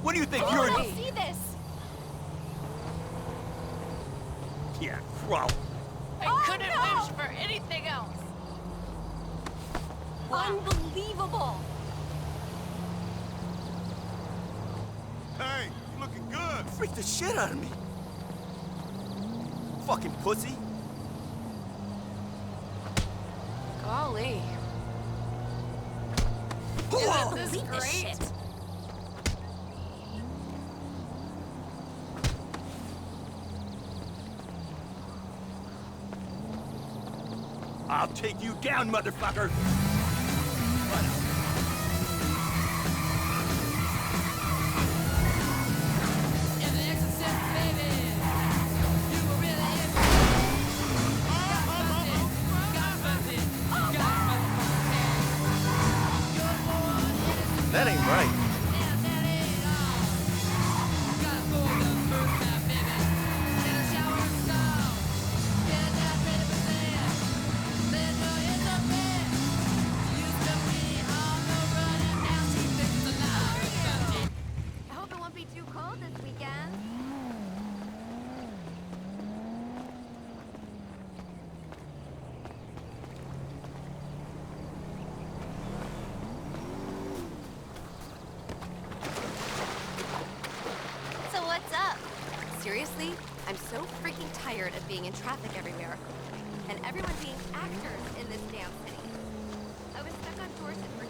What do you think Oh, you're... I don't see this. Yeah, Crow. I couldn't wish for anything else. Unbelievable. Hey, you looking good. Freak the shit out of me. Fucking pussy. Golly. Whoa, Isn't this believe this great? shit. I'll take you down, motherfucker. That ain't right. I hope it won't be too cold this weekend. So what's up? Seriously? I'm so freaking tired of being in traffic everywhere. And everyone being actors in this damn city. I was stuck on Dorset for 2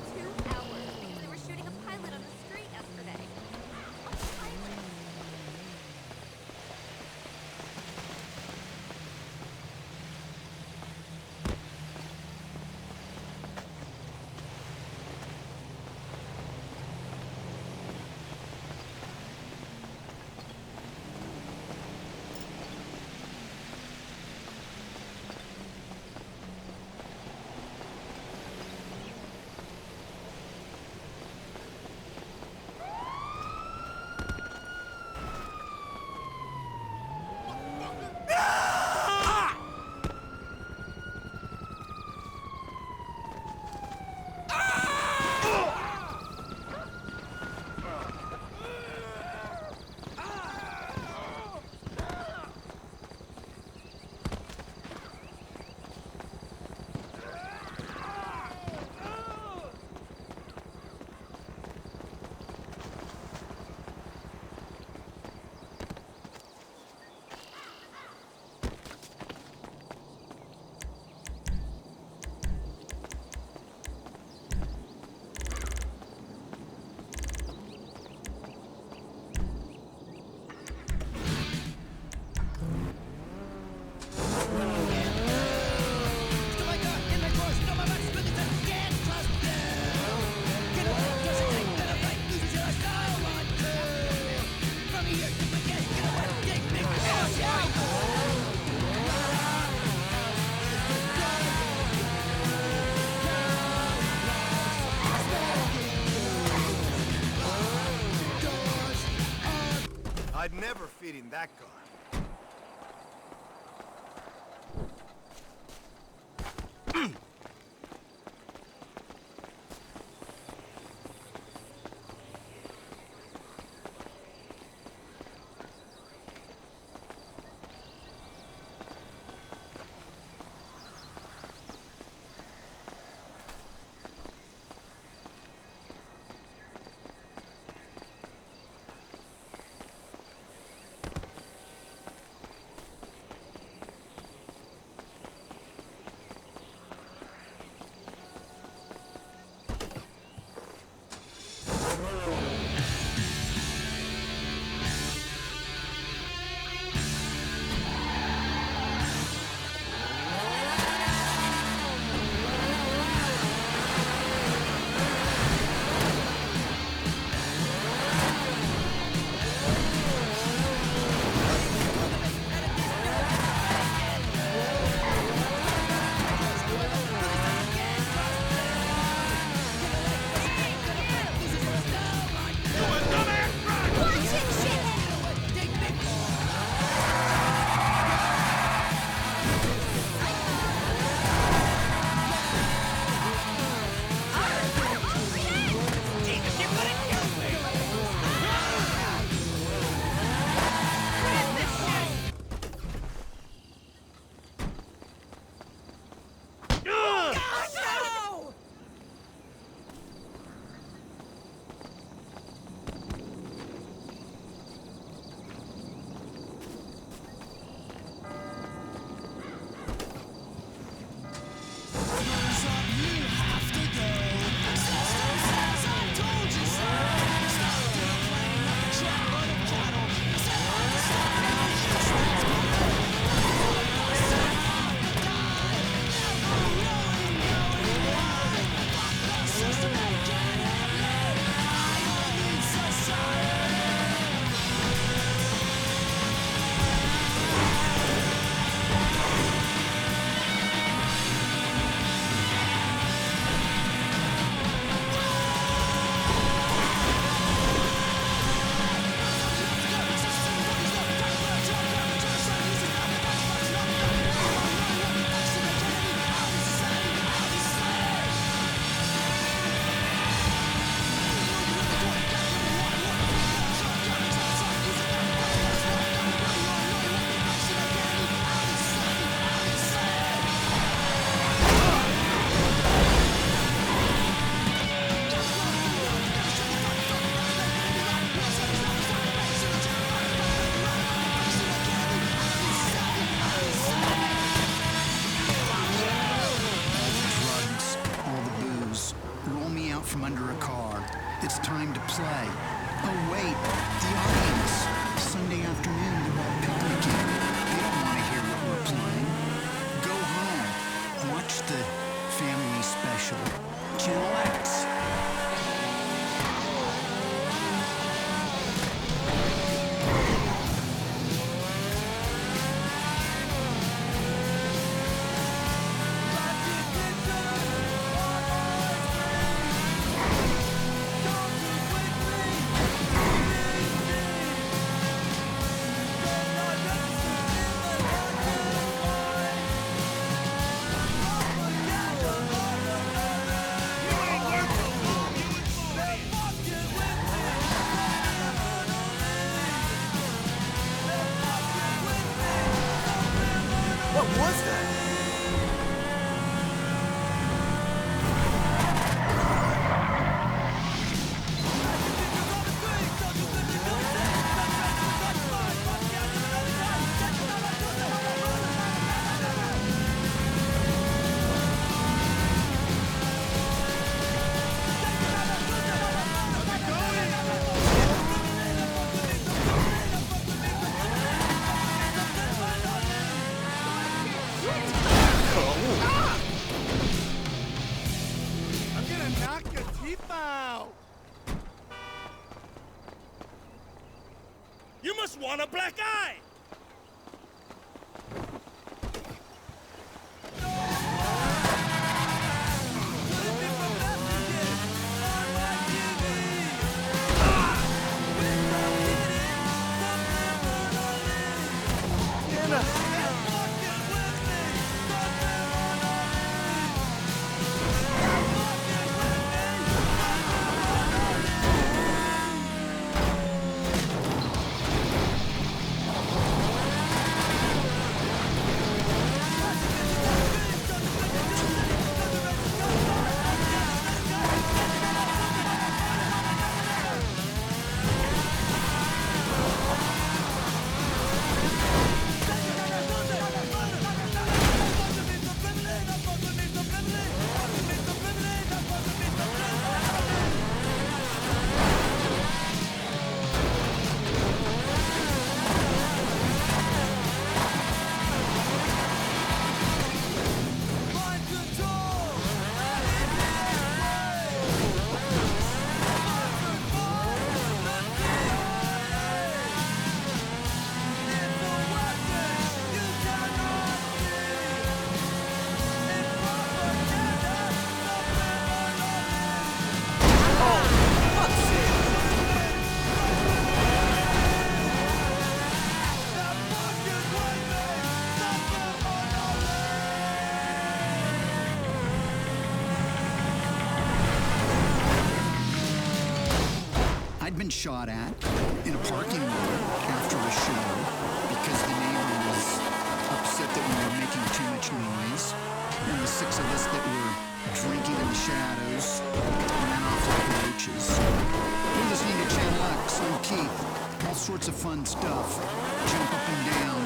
hours because they were shooting a pilot on the street yesterday. A pilot? I'd never feed him that gun. from under a car. It's time to play. Oh wait, the audience. Sunday afternoon, they're all picnicking. They don't want to hear what we're playing. Go home. Watch the family special. Channel X. What was that? I'm gonna knock your teeth out! You must want a black eye! I'd been shot at in a parking lot after a show because the neighbor was upset that we were making too much noise. And the six of us that were drinking in the shadows ran off like roaches. You're listening to Channel X. I'm Keith. All sorts of fun stuff. Jump up and down.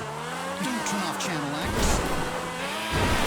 Don't turn off Channel X.